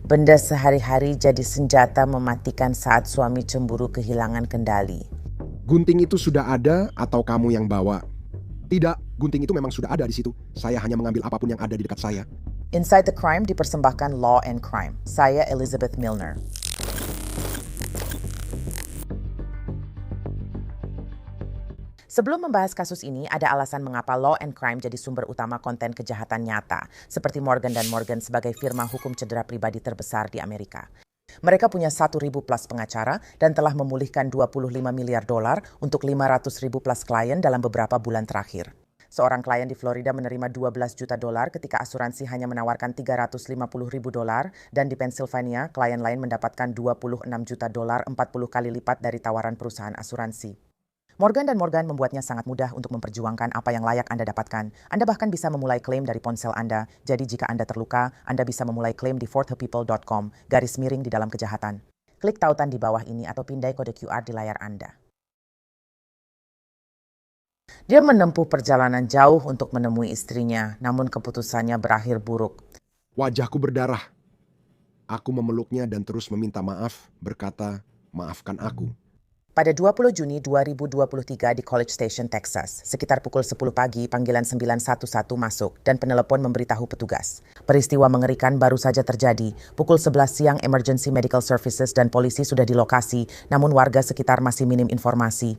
Benda sehari-hari jadi senjata mematikan saat suami cemburu kehilangan kendali. Gunting itu sudah ada atau kamu yang bawa? Tidak, gunting itu memang sudah ada di situ. Saya hanya mengambil apapun yang ada di dekat saya. Inside the Crime dipersembahkan Law and Crime. Saya Elizabeth Milner. Sebelum membahas kasus ini, ada alasan mengapa Law and Crime jadi sumber utama konten kejahatan nyata, seperti Morgan & Morgan sebagai firma hukum cedera pribadi terbesar di Amerika. Mereka punya 1.000 plus pengacara dan telah memulihkan 25 miliar dolar untuk 500.000 plus klien dalam beberapa bulan terakhir. Seorang klien di Florida menerima 12 juta dolar ketika asuransi hanya menawarkan 350.000 dolar, dan di Pennsylvania, klien lain mendapatkan 26 juta dolar, 40 kali lipat dari tawaran perusahaan asuransi. Morgan & Morgan membuatnya sangat mudah untuk memperjuangkan apa yang layak Anda dapatkan. Anda bahkan bisa memulai klaim dari ponsel Anda. Jadi jika Anda terluka, Anda bisa memulai klaim di forthepeople.com, garis miring di dalam kejahatan. Klik tautan di bawah ini atau pindai kode QR di layar Anda. Dia menempuh perjalanan jauh untuk menemui istrinya, namun keputusannya berakhir buruk. Wajahku berdarah. Aku memeluknya dan terus meminta maaf, berkata, "Maafkan aku." Pada 20 Juni 2023 di College Station, Texas, sekitar pukul 10 pagi, panggilan 911 masuk dan penelepon memberitahu petugas. Peristiwa mengerikan baru saja terjadi. Pukul 11 siang, Emergency Medical Services dan polisi sudah di lokasi, namun warga sekitar masih minim informasi.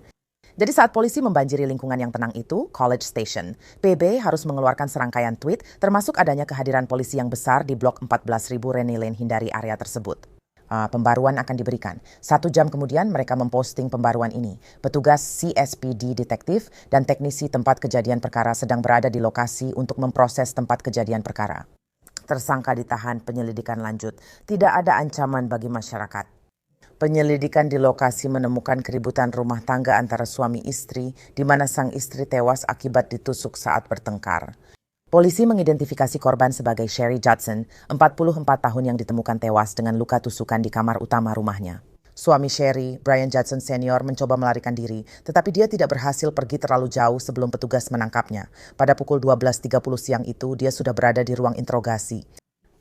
Jadi saat polisi membanjiri lingkungan yang tenang itu, College Station, PB harus mengeluarkan serangkaian tweet, termasuk adanya kehadiran polisi yang besar di blok 14.000 Rennie Lane, hindari area tersebut. Pembaruan akan diberikan. 1 jam kemudian mereka memposting pembaruan ini. Petugas CSPD detektif dan teknisi tempat kejadian perkara sedang berada di lokasi untuk memproses tempat kejadian perkara. Tersangka ditahan, penyelidikan lanjut. Tidak ada ancaman bagi masyarakat. Penyelidikan di lokasi menemukan keributan rumah tangga antara suami istri, di mana sang istri tewas akibat ditusuk saat bertengkar. Polisi mengidentifikasi korban sebagai Sherry Judson, 44 tahun yang ditemukan tewas dengan luka tusukan di kamar utama rumahnya. Suami Sherry, Brian Judson Senior, mencoba melarikan diri, tetapi dia tidak berhasil pergi terlalu jauh sebelum petugas menangkapnya. Pada pukul 12.30 siang itu, dia sudah berada di ruang interogasi.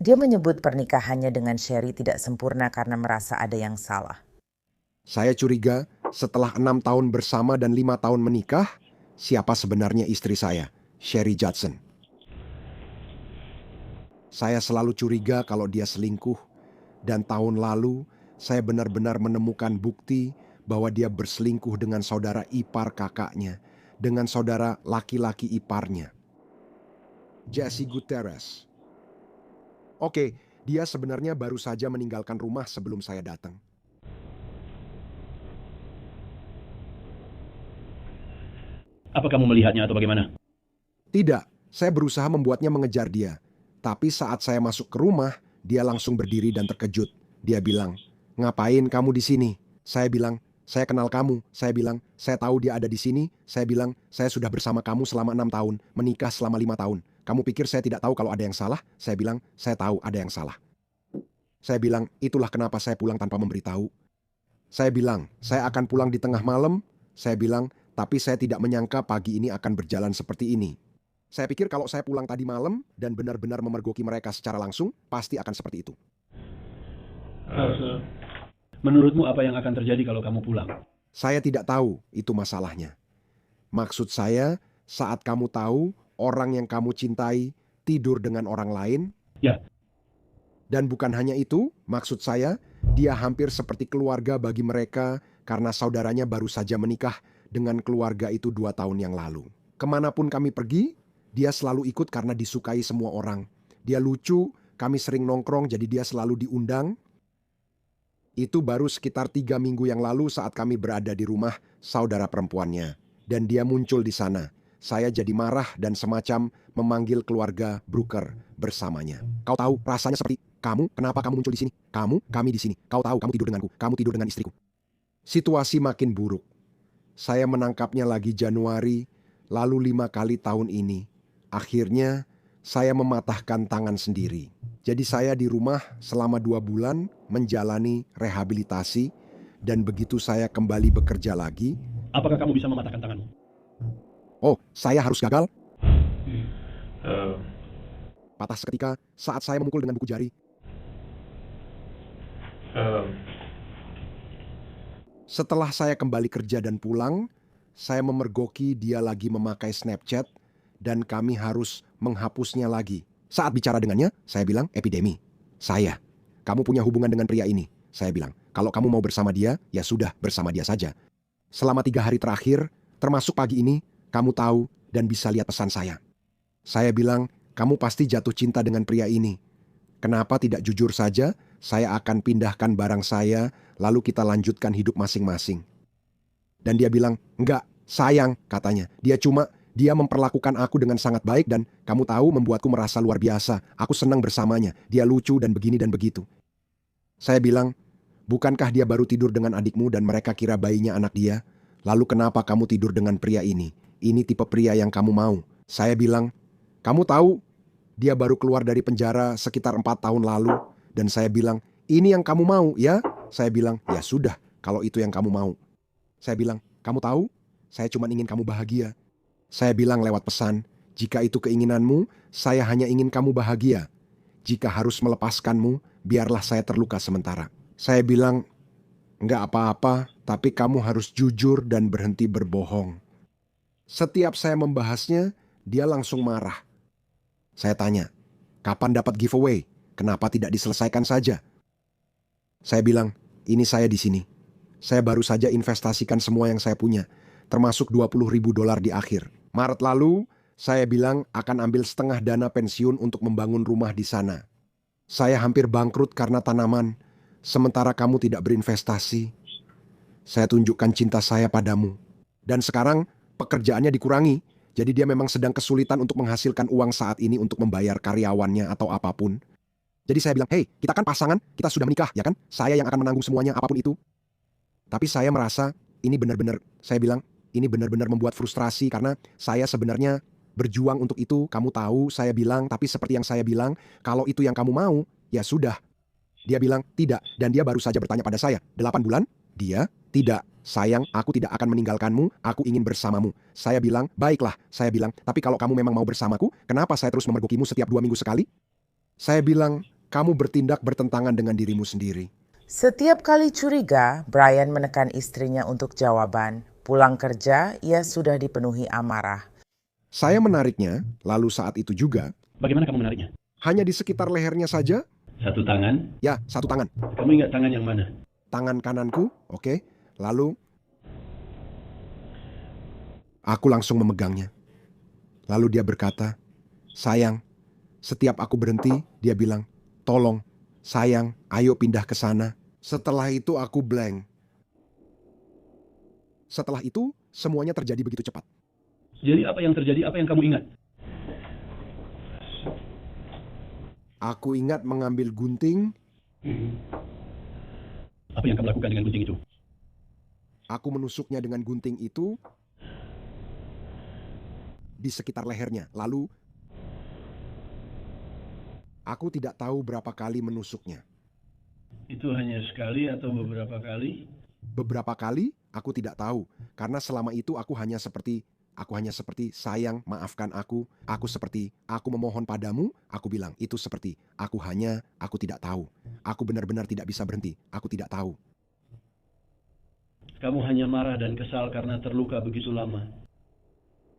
Dia menyebut pernikahannya dengan Sherry tidak sempurna karena merasa ada yang salah. Saya curiga setelah 6 tahun bersama dan 5 tahun menikah, siapa sebenarnya istri saya, Sherry Judson. Saya selalu curiga kalau dia selingkuh, dan tahun lalu saya benar-benar menemukan bukti bahwa dia berselingkuh dengan saudara ipar kakaknya, dengan saudara laki-laki iparnya, Jesse Gutierrez. Oke, dia sebenarnya baru saja meninggalkan rumah sebelum saya datang. Apa kamu melihatnya atau bagaimana? Tidak, saya berusaha membuatnya mengejar dia. Tapi saat saya masuk ke rumah, dia langsung berdiri dan terkejut. Dia bilang, "Ngapain kamu di sini?" Saya bilang, "Saya kenal kamu." Saya bilang, "Saya tahu dia ada di sini." Saya bilang, "Saya sudah bersama kamu selama 6 tahun, menikah selama 5 tahun. Kamu pikir saya tidak tahu kalau ada yang salah?" Saya bilang, "Saya tahu ada yang salah." Saya bilang, "Itulah kenapa saya pulang tanpa memberitahu." Saya bilang, "Saya akan pulang di tengah malam." Saya bilang, "Tapi saya tidak menyangka pagi ini akan berjalan seperti ini. Saya pikir kalau saya pulang tadi malam dan benar-benar memergoki mereka secara langsung, pasti akan seperti itu." Menurutmu apa yang akan terjadi kalau kamu pulang? Saya tidak tahu, itu masalahnya. Maksud saya, saat kamu tahu orang yang kamu cintai tidur dengan orang lain, Ya, dan bukan hanya itu, maksud saya, dia hampir seperti keluarga bagi mereka karena saudaranya baru saja menikah dengan keluarga itu 2 tahun yang lalu. Kemanapun kami pergi, dia selalu ikut karena disukai semua orang. Dia lucu, kami sering nongkrong jadi dia selalu diundang. Itu baru sekitar 3 minggu yang lalu saat kami berada di rumah saudara perempuannya. Dan dia muncul di sana. Saya jadi marah dan semacam memanggil keluarga Brooker bersamanya. "Kau tahu rasanya seperti, kenapa kamu muncul di sini? Kami di sini. Kau tahu kamu tidur denganku, kamu tidur dengan istriku." Situasi makin buruk. Saya menangkapnya lagi Januari, lalu 5 kali tahun ini. Akhirnya, saya mematahkan tangan sendiri. Jadi saya di rumah selama 2 bulan menjalani rehabilitasi, dan begitu saya kembali bekerja lagi, apakah kamu bisa mematahkan tanganmu? oh, saya harus gagal? Eh, Patah seketika saat saya memukul dengan buku jari. Setelah saya kembali kerja dan pulang, saya memergoki dia lagi memakai Snapchat dan kami harus menghapusnya lagi. Saat bicara dengannya, saya bilang, epidemi. Kamu punya hubungan dengan pria ini. Saya bilang, kalau kamu mau bersama dia, ya sudah bersama dia saja. Selama 3 hari terakhir, termasuk pagi ini, kamu tahu dan bisa lihat pesan saya. Saya bilang, kamu pasti jatuh cinta dengan pria ini. Kenapa tidak jujur saja? Saya akan pindahkan barang saya, lalu kita lanjutkan hidup masing-masing. Dan dia bilang, enggak, sayang, katanya. Dia memperlakukan aku dengan sangat baik dan kamu tahu membuatku merasa luar biasa. Aku senang bersamanya. Dia lucu dan begini dan begitu. Saya bilang, bukankah dia baru tidur dengan adikmu dan mereka kira bayinya anak dia? Lalu kenapa kamu tidur dengan pria ini? Ini tipe pria yang kamu mau. Saya bilang, kamu tahu dia baru keluar dari penjara sekitar 4 tahun lalu. Dan saya bilang, ini yang kamu mau ya? Saya bilang, ya sudah kalau itu yang kamu mau. Saya bilang, kamu tahu? Saya cuma ingin kamu bahagia. Saya bilang lewat pesan, jika itu keinginanmu, saya hanya ingin kamu bahagia. Jika harus melepaskanmu, biarlah saya terluka sementara. Saya bilang, enggak apa-apa, tapi kamu harus jujur dan berhenti berbohong. Setiap saya membahasnya, dia langsung marah. Saya tanya, kapan dapat giveaway? Kenapa tidak diselesaikan saja? Saya bilang, ini saya di sini. Saya baru saja investasikan semua yang saya punya, termasuk $20.000 di akhir. Maret lalu, saya bilang akan ambil setengah dana pensiun untuk membangun rumah di sana. Saya hampir bangkrut karena tanaman, sementara kamu tidak berinvestasi. Saya tunjukkan cinta saya padamu. Dan sekarang pekerjaannya dikurangi, jadi dia memang sedang kesulitan untuk menghasilkan uang saat ini untuk membayar karyawannya atau apapun. Jadi saya bilang, hey, kita kan pasangan, kita sudah menikah, ya kan? Saya yang akan menanggung semuanya, apapun itu. Tapi saya merasa, saya bilang, ini benar-benar membuat frustrasi karena saya sebenarnya berjuang untuk itu, kamu tahu, saya bilang, tapi seperti yang saya bilang, kalau itu yang kamu mau, ya sudah. Dia bilang, tidak, dan dia baru saja bertanya pada saya, 8 bulan? Dia, tidak, sayang, aku tidak akan meninggalkanmu, aku ingin bersamamu. Saya bilang, baiklah, saya bilang, tapi kalau kamu memang mau bersamaku, kenapa saya terus memergokimu setiap 2 minggu sekali? Saya bilang, kamu bertindak bertentangan dengan dirimu sendiri. Setiap kali curiga, Brian menekan istrinya untuk jawaban. Pulang kerja, ia sudah dipenuhi amarah. Saya menariknya, lalu saat itu juga. Bagaimana kamu menariknya? Hanya di sekitar lehernya saja? Satu tangan? Ya, satu tangan. Kamu ingat tangan yang mana? Tangan kananku, oke. Lalu, aku langsung memegangnya. Lalu dia berkata, sayang, setiap aku berhenti, dia bilang, tolong, sayang, ayo pindah ke sana. Setelah itu aku blank. Setelah itu, semuanya terjadi begitu cepat. Jadi apa yang terjadi? Apa yang kamu ingat? Aku ingat mengambil gunting. Apa yang kamu lakukan dengan gunting itu? Aku menusuknya dengan gunting itu di sekitar lehernya. Lalu, aku tidak tahu berapa kali menusuknya. Itu hanya sekali atau beberapa kali? Beberapa kali, aku tidak tahu. Karena selama itu aku hanya seperti, sayang, maafkan aku memohon padamu, aku bilang, itu seperti, aku tidak tahu. Aku benar-benar tidak bisa berhenti, aku tidak tahu. Kamu hanya marah dan kesal karena terluka begitu lama.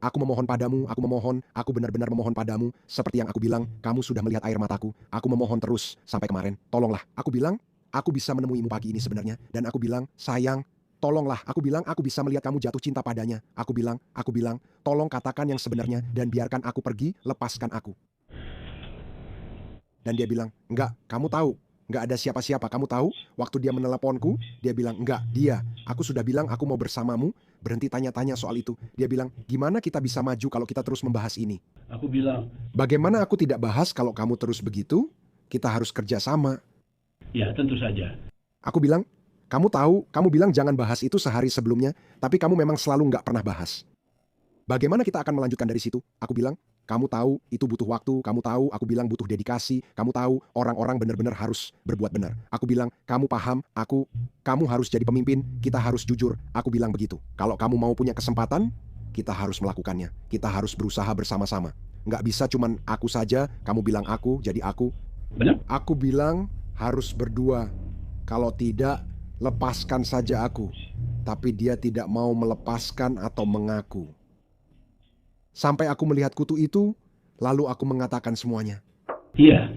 Aku memohon padamu, aku benar-benar memohon padamu, seperti yang aku bilang, kamu sudah melihat air mataku, aku memohon terus, sampai kemarin, tolonglah, aku bilang, aku bisa menemuimu pagi ini sebenarnya, dan aku bilang, sayang, tolonglah, aku bilang, aku bisa melihat kamu jatuh cinta padanya, aku bilang, tolong katakan yang sebenarnya, dan biarkan aku pergi, lepaskan aku. Dan dia bilang, enggak, kamu tahu, enggak ada siapa-siapa, kamu tahu, waktu dia meneleponku, dia bilang, enggak, dia, aku sudah bilang aku mau bersamamu, berhenti tanya-tanya soal itu. Dia bilang, gimana kita bisa maju kalau kita terus membahas ini? Aku bilang, bagaimana aku tidak bahas kalau kamu terus begitu? Kita harus kerja sama. ya tentu saja. Aku bilang, kamu tahu, kamu bilang jangan bahas itu sehari sebelumnya, tapi kamu memang selalu nggak pernah bahas. Bagaimana kita akan melanjutkan dari situ? Aku bilang, kamu tahu itu butuh waktu, kamu tahu, aku bilang butuh dedikasi, kamu tahu orang-orang benar-benar harus berbuat benar. Aku bilang, kamu paham, kamu harus jadi pemimpin, kita harus jujur. Aku bilang begitu. Kalau kamu mau punya kesempatan, kita harus melakukannya. Kita harus berusaha bersama-sama. Nggak bisa cuman aku saja, kamu bilang aku, jadi aku. Benar? Aku bilang harus berdua. Kalau tidak, lepaskan saja aku. Tapi dia tidak mau melepaskan atau mengaku. Sampai aku melihat kutu itu, lalu aku mengatakan semuanya. Iya.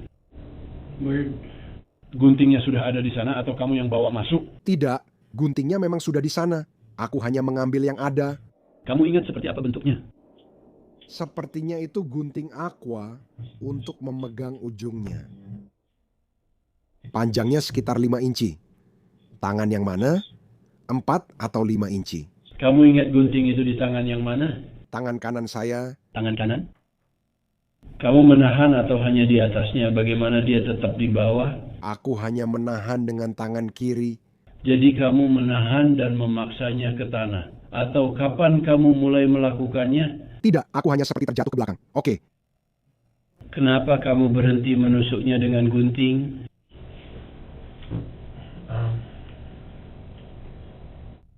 Guntingnya sudah ada di sana atau kamu yang bawa masuk? Tidak, guntingnya memang sudah di sana. Aku hanya mengambil yang ada. Kamu ingat seperti apa bentuknya? Sepertinya itu gunting aqua untuk memegang ujungnya. Panjangnya sekitar 5 inci. Tangan yang mana? 4 atau 5 inci. Kamu ingat gunting itu di tangan yang mana? Tangan kanan saya. Tangan kanan? Kamu menahan atau hanya di atasnya? Bagaimana dia tetap di bawah? Aku hanya menahan dengan tangan kiri. Jadi kamu menahan dan memaksanya ke tanah. Atau kapan kamu mulai melakukannya? Tidak, aku hanya seperti terjatuh ke belakang. Oke. Kenapa kamu berhenti menusuknya dengan gunting?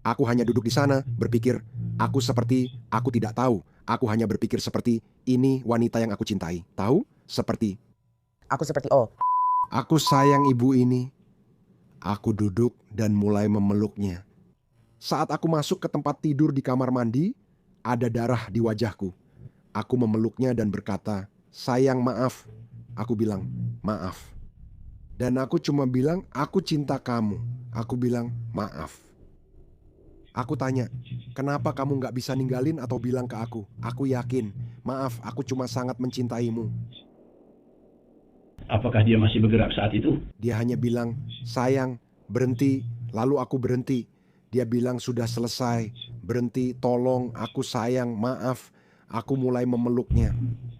Aku hanya duduk di sana, berpikir, aku tidak tahu. Aku hanya berpikir seperti, ini wanita yang aku cintai. Tahu? Seperti, Aku seperti, oh, aku sayang ibu ini. Aku duduk dan mulai memeluknya. Saat aku masuk ke tempat tidur di kamar mandi, ada darah di wajahku. Aku memeluknya dan berkata, sayang maaf. Aku bilang, maaf. Dan aku cuma bilang, aku cinta kamu. Aku bilang, maaf. Aku tanya, kenapa kamu gak bisa ninggalin atau bilang ke aku? Aku yakin, maaf, aku cuma sangat mencintaimu. Apakah dia masih bergerak saat itu? Dia hanya bilang, sayang, berhenti. Lalu aku berhenti. Dia bilang sudah selesai. Berhenti, tolong, aku sayang, maaf. Aku mulai memeluknya.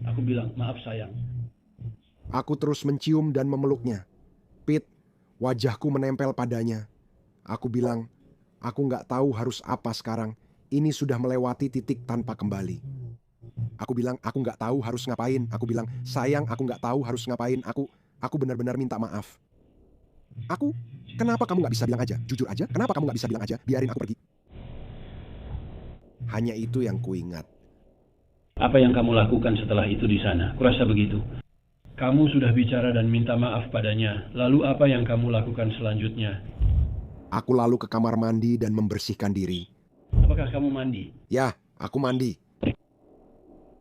Aku bilang, maaf sayang. Aku terus mencium dan memeluknya. Pete, wajahku menempel padanya. Aku bilang, aku gak tahu harus apa sekarang. Ini sudah melewati titik tanpa kembali. Aku bilang, aku gak tahu harus ngapain. Aku bilang, sayang, aku gak tahu harus ngapain. Aku benar-benar minta maaf. Kenapa kamu gak bisa bilang aja? Jujur aja, kenapa kamu gak bisa bilang aja? Biarin aku pergi. Hanya itu yang kuingat. Apa yang kamu lakukan setelah itu di sana? Kurasa begitu. Kamu sudah bicara dan minta maaf padanya. Lalu apa yang kamu lakukan selanjutnya? Aku lalu ke kamar mandi dan membersihkan diri. Apakah kamu mandi? Ya, aku mandi.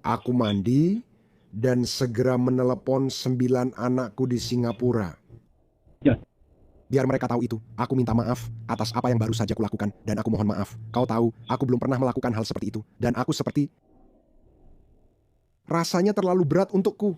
Aku mandi dan segera menelepon 9 anakku di Singapura. Ya. Biar mereka tahu itu, aku minta maaf atas apa yang baru saja kulakukan dan aku mohon maaf. Kau tahu, aku belum pernah melakukan hal seperti itu dan aku seperti rasanya terlalu berat untukku.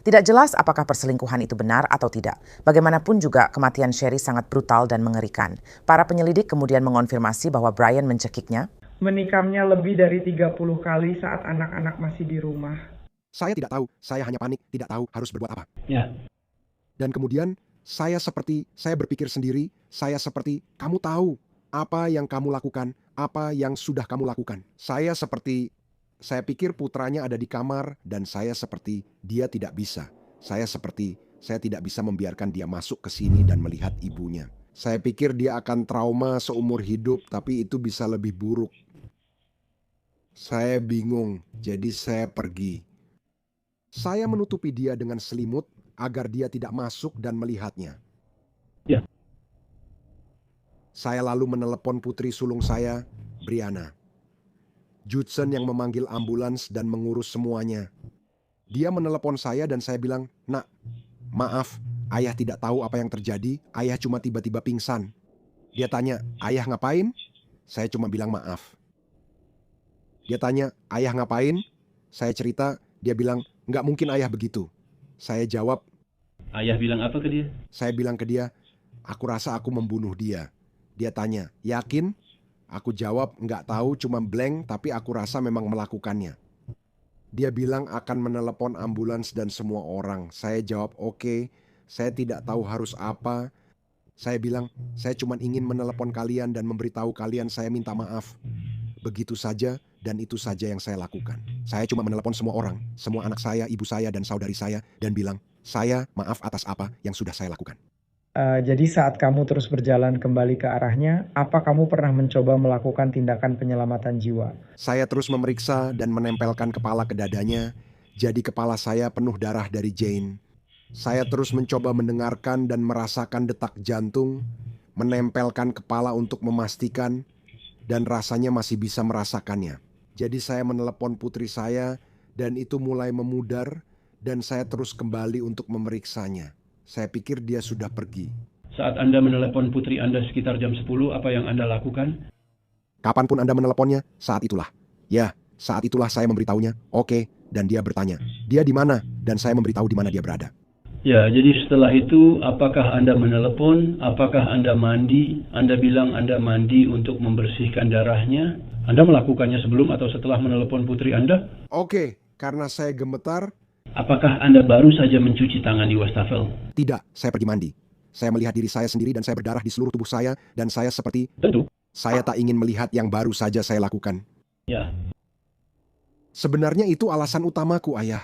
tidak jelas apakah perselingkuhan itu benar atau tidak. Bagaimanapun juga kematian Sherry sangat brutal dan mengerikan. Para penyelidik kemudian mengonfirmasi bahwa Brian mencekiknya, menikamnya lebih dari 30 kali saat anak-anak masih di rumah. Saya tidak tahu, saya hanya panik, tidak tahu harus berbuat apa. Ya. Dan kemudian saya berpikir sendiri, saya seperti, kamu tahu apa yang kamu lakukan, apa yang sudah kamu lakukan. Saya pikir putranya ada di kamar dan saya seperti, dia tidak bisa. Saya tidak bisa membiarkan dia masuk ke sini dan melihat ibunya. Saya pikir dia akan trauma seumur hidup, tapi itu bisa lebih buruk. Saya bingung, jadi saya pergi. Saya menutupi dia dengan selimut agar dia tidak masuk dan melihatnya. Ya. Saya lalu menelepon putri sulung saya, Brianna. Judson yang memanggil ambulans dan mengurus semuanya. Dia menelepon saya dan saya bilang, "Nak, maaf, ayah tidak tahu apa yang terjadi, ayah cuma tiba-tiba pingsan." Dia tanya, "Ayah ngapain?" Saya cuma bilang maaf. Dia tanya, "Ayah ngapain?" Saya cerita, dia bilang, "Nggak mungkin ayah begitu." Saya jawab, Ayah bilang apa ke dia? saya bilang ke dia, "Aku rasa aku membunuh dia." Dia tanya, "Yakin?" Aku jawab, "Nggak tahu, cuma blank, tapi aku rasa memang melakukannya." Dia bilang akan menelepon ambulans dan semua orang. Saya jawab, "Oke, saya tidak tahu harus apa." Saya bilang, "Saya cuma ingin menelepon kalian dan memberitahu kalian saya minta maaf." Begitu saja, dan itu saja yang saya lakukan. Saya cuma menelepon semua orang, semua anak saya, ibu saya, dan saudari saya, dan bilang, "Saya maaf atas apa yang sudah saya lakukan." Jadi saat kamu terus berjalan kembali ke arahnya, apa kamu pernah mencoba melakukan tindakan penyelamatan jiwa? Saya terus memeriksa dan menempelkan kepala ke dadanya, jadi kepala saya penuh darah dari Jane. Saya terus mencoba mendengarkan dan merasakan detak jantung, menempelkan kepala untuk memastikan, dan rasanya masih bisa merasakannya. Jadi saya menelepon putri saya, dan itu mulai memudar, dan saya terus kembali untuk memeriksanya. Saya pikir dia sudah pergi. Saat Anda menelepon putri Anda sekitar jam 10, apa yang Anda lakukan? Kapanpun Anda meneleponnya, saat itulah. Ya, saat itulah saya memberitahunya, oke, dan dia bertanya, dia di mana? Dan saya memberitahu di mana dia berada. Ya, jadi setelah itu, apakah Anda menelepon? Apakah Anda mandi? Anda bilang Anda mandi untuk membersihkan darahnya. Anda melakukannya sebelum atau setelah menelepon putri Anda? Oke, karena saya gemetar, Apakah Anda baru saja mencuci tangan di wastafel? tidak, saya pergi mandi. Saya melihat diri saya sendiri dan saya berdarah di seluruh tubuh saya, dan saya seperti, Tentu. saya tak ingin melihat yang baru saja saya lakukan. Ya, Sebenarnya itu alasan utamaku, Ayah.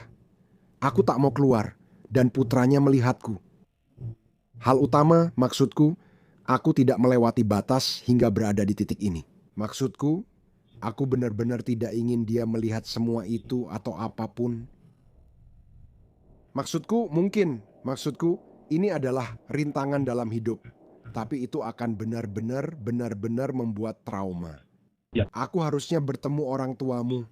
Aku tak mau keluar, dan putranya melihatku. Hal utama, maksudku, aku tidak melewati batas hingga berada di titik ini. Maksudku, aku benar-benar tidak ingin dia melihat semua itu atau apapun. Maksudku, ini adalah rintangan dalam hidup. Tapi itu akan benar-benar membuat trauma. Ya. Aku harusnya bertemu orang tuamu.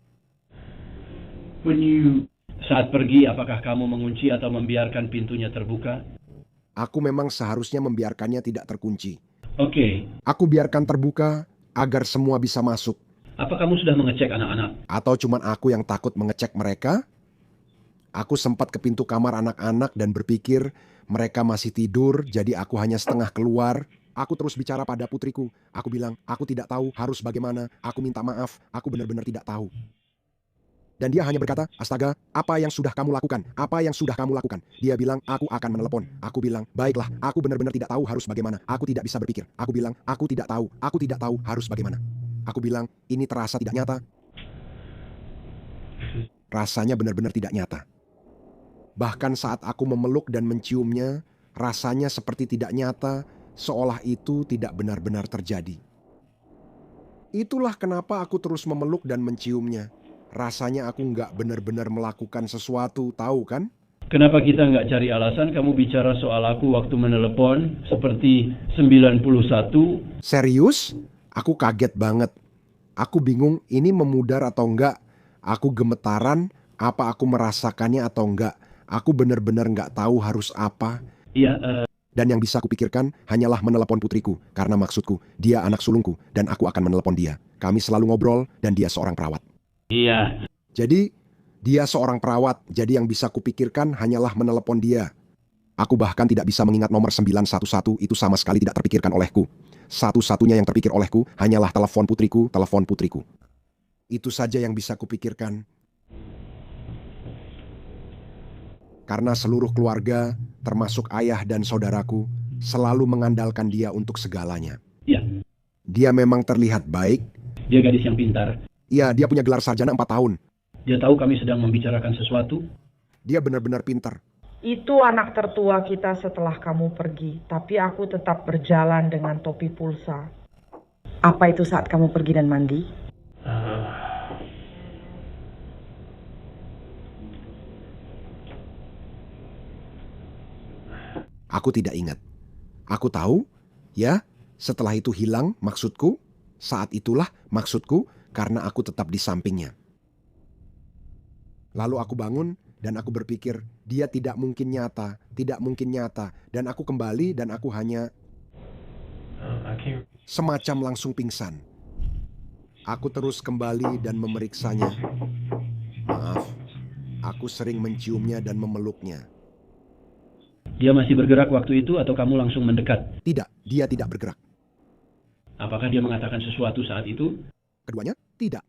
Saat pergi, apakah kamu mengunci atau membiarkan pintunya terbuka? Aku memang seharusnya membiarkannya tidak terkunci. Oke. Aku biarkan terbuka agar semua bisa masuk. Apa kamu sudah mengecek anak-anak? Atau cuman aku yang takut mengecek mereka? Aku sempat ke pintu kamar anak-anak dan berpikir mereka masih tidur, jadi aku hanya setengah keluar. Aku terus bicara pada putriku. Aku bilang, aku tidak tahu harus bagaimana. Aku minta maaf, aku benar-benar tidak tahu. Dan dia hanya berkata, astaga, apa yang sudah kamu lakukan? Apa yang sudah kamu lakukan? Dia bilang, aku akan menelepon. Aku bilang, baiklah, aku benar-benar tidak tahu harus bagaimana. Aku tidak bisa berpikir. Aku bilang, aku tidak tahu harus bagaimana. Aku bilang, ini terasa tidak nyata. Rasanya benar-benar tidak nyata. Bahkan saat aku memeluk dan menciumnya, rasanya seperti tidak nyata, seolah itu tidak benar-benar terjadi. Itulah kenapa aku terus memeluk dan menciumnya. Rasanya aku nggak benar-benar melakukan sesuatu, tahu kan? Kenapa kita nggak cari alasan kamu bicara soal aku waktu menelepon seperti 91? Serius? Aku kaget banget. Aku bingung ini memudar atau enggak. Aku gemetaran, apa aku merasakannya atau enggak. Aku benar-benar nggak tahu harus apa. Iya, Dan yang bisa kupikirkan hanyalah menelepon putriku. Karena maksudku, dia anak sulungku dan aku akan menelepon dia. Kami selalu ngobrol dan dia seorang perawat. iya. Jadi, dia seorang perawat. Jadi yang bisa kupikirkan hanyalah menelepon dia. Aku bahkan tidak bisa mengingat nomor 911, itu sama sekali tidak terpikirkan olehku. Satu-satunya yang terpikir olehku hanyalah telepon putriku. Itu saja yang bisa kupikirkan. Karena seluruh keluarga, termasuk ayah dan saudaraku, selalu mengandalkan dia untuk segalanya. Iya. Dia memang terlihat baik. Dia gadis yang pintar. Iya, dia punya gelar sarjana 4 tahun. Dia tahu kami sedang membicarakan sesuatu. Dia benar-benar pintar. Itu anak tertua kita setelah kamu pergi, tapi aku tetap berjalan dengan topi pulsa. Apa itu saat kamu pergi dan mandi? Aku tidak ingat. Aku tahu, ya, setelah itu hilang maksudku, saat itulah maksudku, karena aku tetap di sampingnya. Lalu aku bangun dan aku berpikir, dia tidak mungkin nyata, dan aku kembali dan aku hanya semacam langsung pingsan. Aku terus kembali dan memeriksanya. Maaf, aku sering menciumnya dan memeluknya. Dia masih bergerak waktu itu atau kamu langsung mendekat? Tidak, dia tidak bergerak. Apakah dia mengatakan sesuatu saat itu? Keduanya, tidak.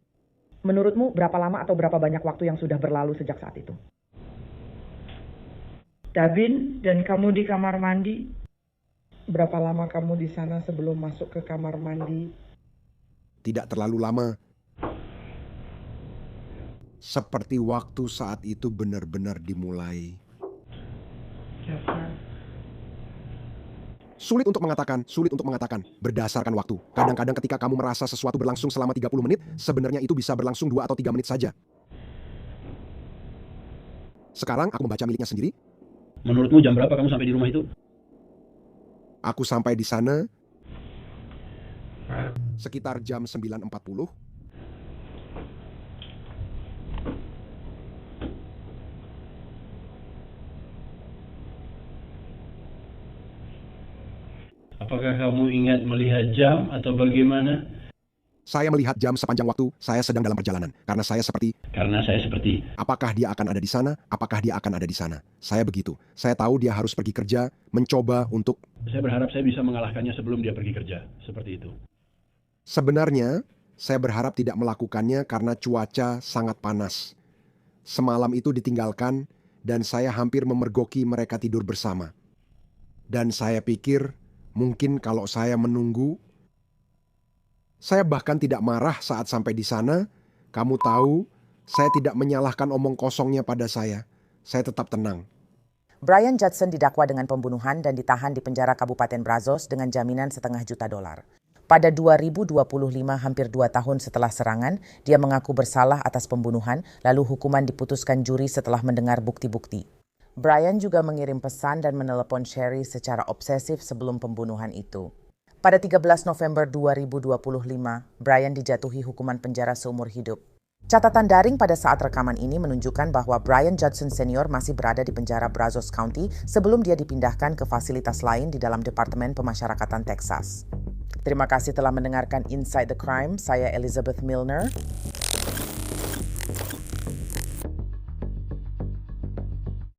Menurutmu berapa lama atau berapa banyak waktu yang sudah berlalu sejak saat itu? Davin, dan kamu di kamar mandi? Berapa lama kamu di sana sebelum masuk ke kamar mandi? Tidak terlalu lama. Seperti waktu saat itu benar-benar dimulai. Sulit untuk mengatakan, berdasarkan waktu. Kadang-kadang ketika kamu merasa sesuatu berlangsung selama 30 menit, sebenarnya itu bisa berlangsung 2 atau 3 menit saja. Sekarang aku membaca miliknya sendiri. Menurutmu jam berapa kamu sampai di rumah itu? Aku sampai di sana sekitar jam 9.40. Apakah kamu ingat melihat jam atau bagaimana? Saya melihat jam sepanjang waktu saya sedang dalam perjalanan. Karena saya seperti, apakah dia akan ada di sana? Apakah dia akan ada di sana? Saya begitu. Saya tahu dia harus pergi kerja, mencoba untuk... Saya berharap saya bisa mengalahkannya sebelum dia pergi kerja. Seperti itu. Sebenarnya, saya berharap tidak melakukannya karena cuaca sangat panas. Semalam itu ditinggalkan dan saya hampir memergoki mereka tidur bersama. Dan saya pikir, mungkin kalau saya menunggu, saya bahkan tidak marah saat sampai di sana. Kamu tahu, saya tidak menyalahkan omong kosongnya pada saya. Saya tetap tenang. Brian Judson didakwa dengan pembunuhan dan ditahan di penjara Kabupaten Brazos dengan jaminan $500,000. Pada 2025, hampir 2 tahun setelah serangan, dia mengaku bersalah atas pembunuhan, lalu hukuman diputuskan juri setelah mendengar bukti-bukti. Brian juga mengirim pesan dan menelepon Sherry secara obsesif sebelum pembunuhan itu. Pada 13 November 2025, Brian dijatuhi hukuman penjara seumur hidup. Catatan daring pada saat rekaman ini menunjukkan bahwa Brian Judson Senior masih berada di penjara Brazos County sebelum dia dipindahkan ke fasilitas lain di dalam Departemen Pemasyarakatan Texas. Terima kasih telah mendengarkan Inside the Crime. Saya Elizabeth Milner.